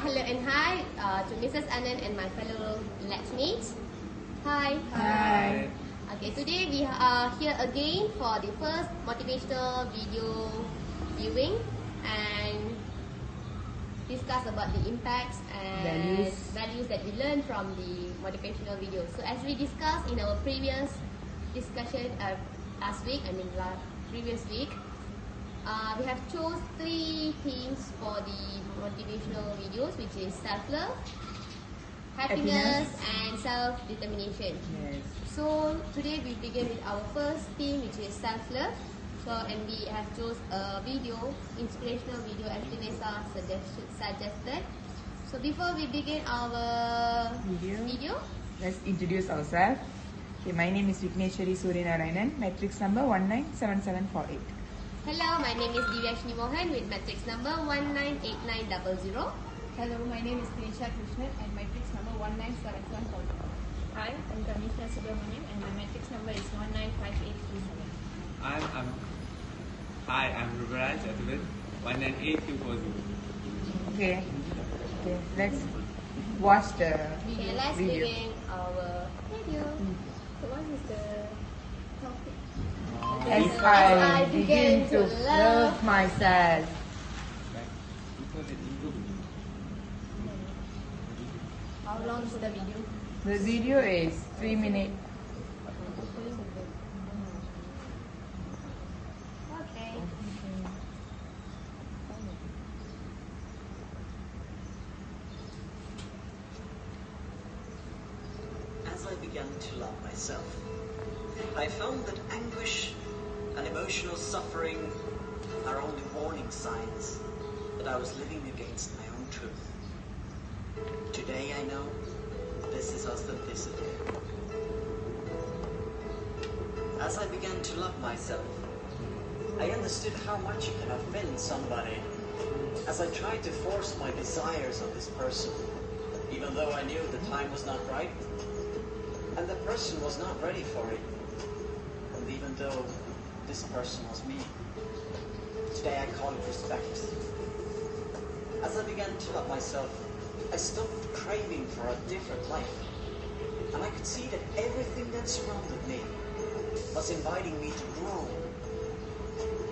Hello and hi to Mrs. Anand and my fellow LAX mates. Hi. Hi. Okay, today we are here again for the first motivational video viewing and discuss about the impacts and values that we learned from the motivational videos. So as we discussed in our previous discussion previous week, we have chose 3 themes for the motivational videos, which is self-love, happiness and self-determination. Yes. So today we begin with our first theme, which is self-love. And we have chose a video, inspirational video as Vanessa suggested. So before we begin our video, let's introduce ourselves. Okay, my name is Vigneshwari Suryanarayanan, matrix number 197748. Hello, my name is Divyashni Mohan with matrix number 198900. Hello, my name is Nisha Krishnan and matrix number 197140. Hi, I'm Tanisha Subramaniam and my matrix number is 195837. I'm Rubaraj Atuvin, 198240. Okay, let's watch the let's video. begin our video. So what is the topic? As I begin to love myself. How long is the video? The video is 3 minutes. Okay. As I began to love myself, I found that anguish and emotional suffering are only warning signs that I was living against my own truth. Today I know this is authenticity. As I began to love myself, I understood how much it can offend somebody as I tried to force my desires on this person, even though I knew the time was not right and the person was not ready for it, and even though this person was me. Today I call it respect. As I began to love myself, I stopped craving for a different life, and I could see that everything that surrounded me was inviting me to grow.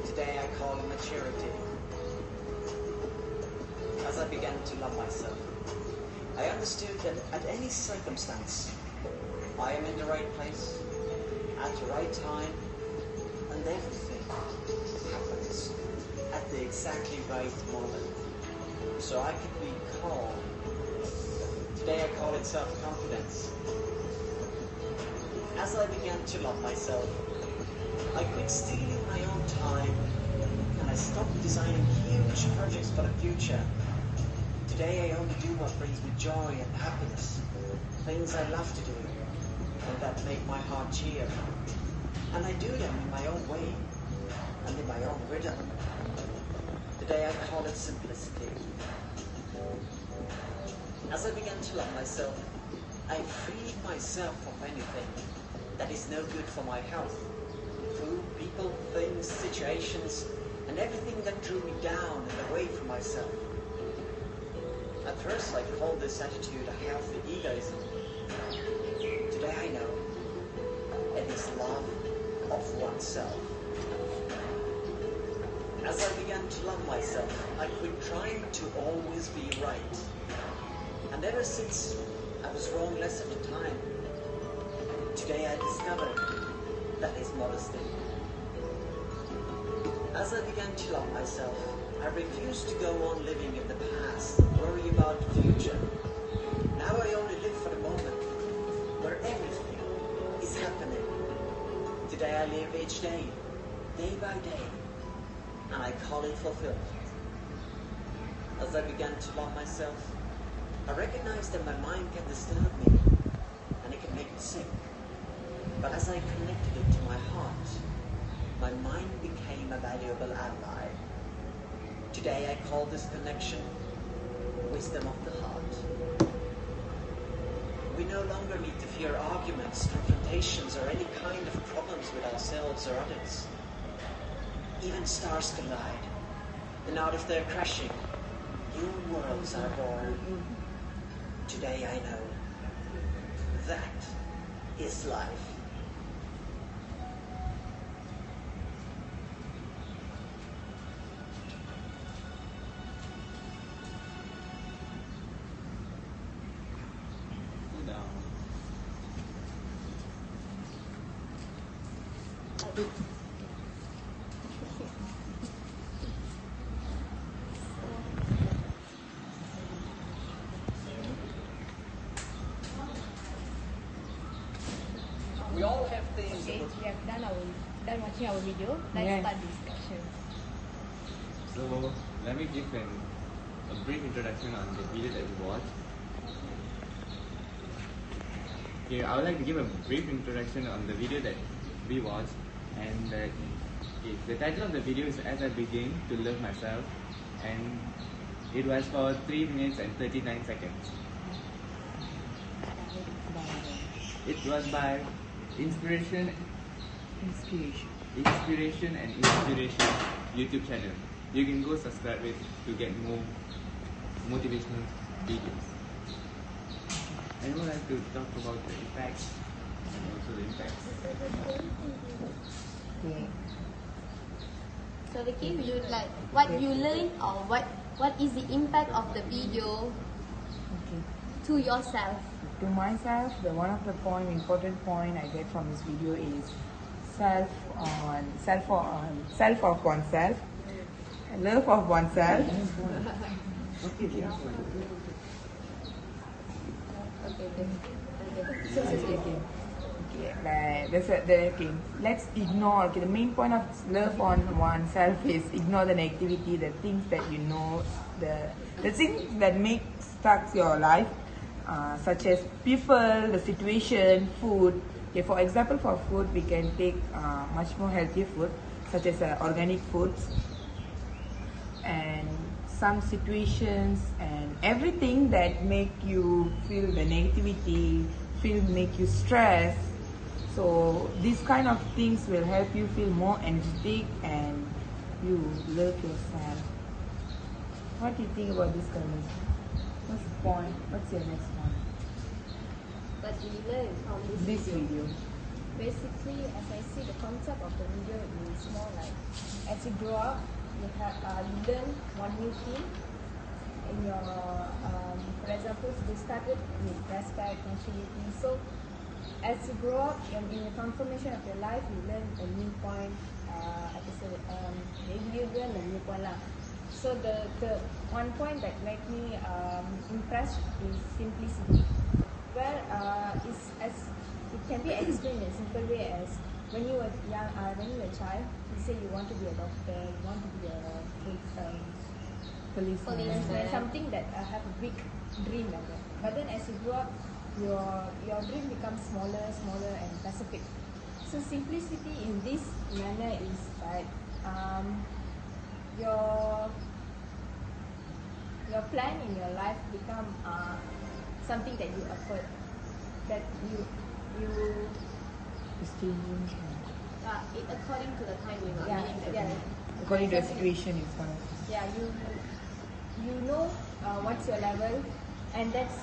Today I call it maturity. As I began to love myself, I understood that at any circumstance, I am in the right place, at the right time, and everything happens at the exactly right moment. So I could be calm. Today I call it self-confidence. As I began to love myself, I quit stealing my own time and I stopped designing huge projects for the future. Today I only do what brings me joy and happiness, things I love to do and that make my heart cheer. And I do them in my own way and in my own rhythm. Today I call it simplicity. As I began to love myself, I freed myself from anything that is no good for my health. Food, people, things, situations, and everything that drew me down and away from myself. At first I called this attitude a healthy egoism. Today I know it is love of oneself. As I began to love myself, I quit trying to always be right. And ever since I was wrong less of the time, today I discovered that is modesty. As I began to love myself, I refused to go on living in the past, worry about the future. Now I only live for the moment, where everything is happening. Today I live each day, day by day, and I call it fulfillment. As I began to love myself, I recognized that my mind can disturb me, and it can make me sick. But as I connected it to my heart, my mind became a valuable ally. Today I call this connection wisdom of the heart. We no longer need to fear arguments, confrontations, or any kind of problems with ourselves or others. Even stars collide, and out of their crashing, new worlds are born. Today I know that is life. Sit down. We all have things. Okay, we have done watching our video. Let's Yeah. start discussion. So let me give a brief introduction on the video that we watched. Okay, I would like to give a brief introduction on the video that we watched, and the title of the video is "As I Begin to Love Myself," and it was for 3 minutes and 39 seconds. It was by Inspiration and Inspiration YouTube channel. You can go subscribe it to get more motivational videos. I would like to talk about the effects and also the impacts. Okay. So Vicky, would you like what you learned or what is the impact of the video Okay. to yourself? To myself, the one of the important point I get from this video is self of oneself, love of oneself. Okay, let's ignore. Okay, the main point of love on oneself is ignore the negativity, the things that you know, the things that make stuck your life, such as people, the situation, food. Okay, for example, for food, we can take much more healthy food, such as organic foods, and some situations and everything that make you feel the negativity, make you stress. So these kind of things will help you feel more energetic and you love yourself. What do you think about this, Carlos? What's the point? What's your next point? But we learn from This video. Basically, as I see, the concept of the video is more like as you grow up, you learn one new thing in your, for example, you started with respect, maturity. So as you grow up in the transformation of your life, you learn a new point. Maybe you learn a new point lah. So the one point that made me impressed is simplicity. Well, it can be explained in a simple way as when you were young, when you were a child, you say you want to be a doctor, you want to be a policeman, something that have a big dream like that. But then as you grow up, your dream becomes smaller and specific. So simplicity in this manner is that your plan in your life become something that you afford, that you It according to the time you know. According to the situation, it's gonna. Yeah, you know what's your level, and that's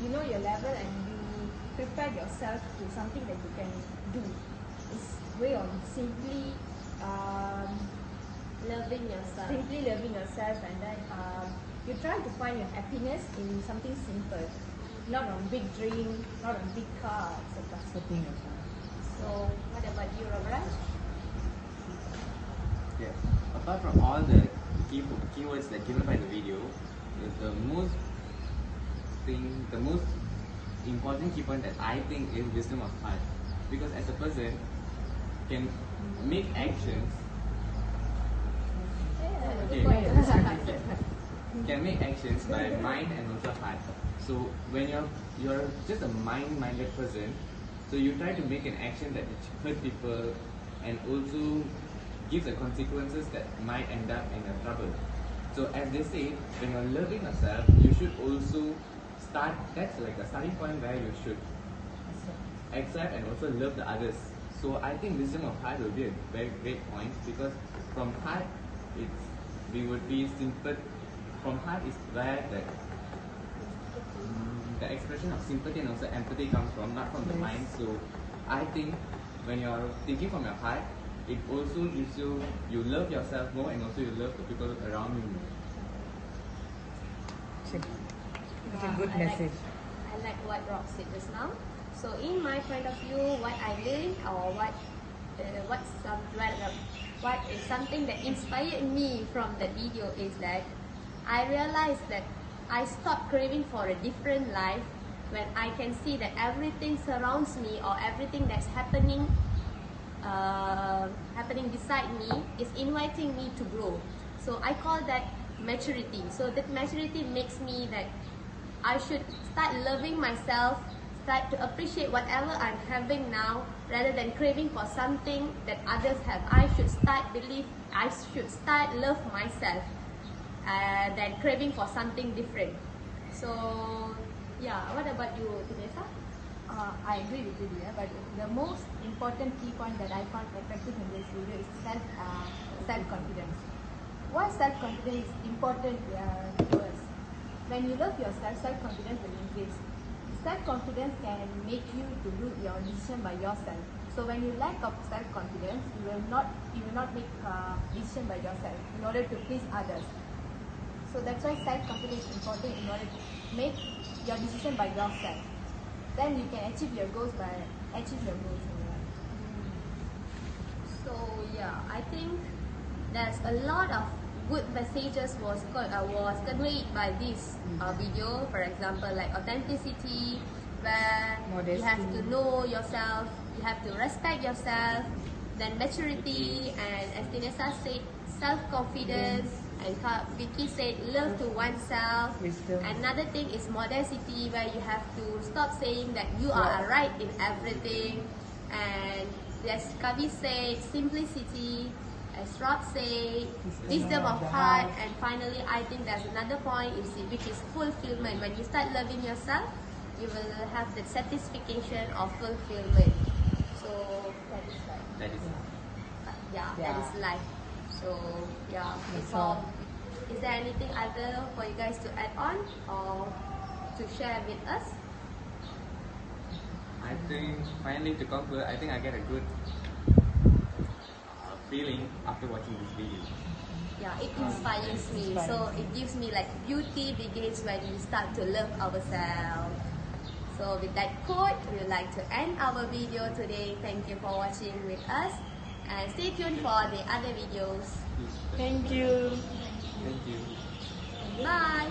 you know your level, and you prepare yourself to something that you can do. It's way on simply Loving yourself. and then you try to find your happiness in something simple, not on big dream, not on big car, etc. So what about you, Ravraj? Yeah. Apart from all the keywords that given by the video, the most important key point that I think is wisdom of heart, because as a person can make actions. Okay. Can make actions by mind and also heart. So when you're just a mind-minded person, so you try to make an action that hurt people and also gives the consequences that might end up in a trouble. So as they say, when you're loving yourself, you should also start. That's like a starting point where you should accept and also love the others. So I think wisdom of heart will be a very great point, because from heart, we would be simple. From heart is where the expression of sympathy and also empathy comes from, not from the mind. So I think when you are thinking from your heart, it also gives you love yourself more and also you love the people around you more. It's a good message. I like what Rob said just now. So in my point of view, what I learned or what is something that inspired me from the video is that I realized that I stopped craving for a different life when I can see that everything surrounds me or everything that's happening beside me is inviting me to grow. So I call that maturity. So that maturity makes me that I should start loving myself, start to appreciate whatever I'm having now rather than craving for something that others have. I should start love myself than craving for something different. So yeah, what about you, Teresa? I agree with you, dear, but the most important key point that I found effective in this video is self-confidence. Why self-confidence is important to us? When you love yourself, self-confidence will increase. Self-confidence can make you to do your decision by yourself. So when you lack of self-confidence, you will not make decision by yourself in order to please others. So that's why self-confidence is important in order to make your decision by yourself. Then you can achieve your goals in life. So yeah, I think there's a lot of good messages was conveyed by this video. For example, like authenticity, where Modesty. you have to know yourself, you have to respect yourself. Then maturity, and as Teresa said, self-confidence, and Vicky said love to oneself. Wisdom. Another thing is modesty, where you have to stop saying that you are right in everything. And as Kavi said, simplicity. As Rob said, wisdom of heart. And finally, I think there's another point, which is fulfillment. When you start loving yourself, you will have the satisfaction of fulfillment. So that is like, That is that is life. So yeah, That's so all. is there anything other for you guys to add on or to share with us? I think finally to conclude, I think I get a good feeling after watching this video. Yeah, it inspires me. So it gives me like beauty begins when we start to love ourselves. So with that quote, we would like to end our video today. Thank you for watching with us, and stay tuned for the other videos. Thank you. Thank you. Bye.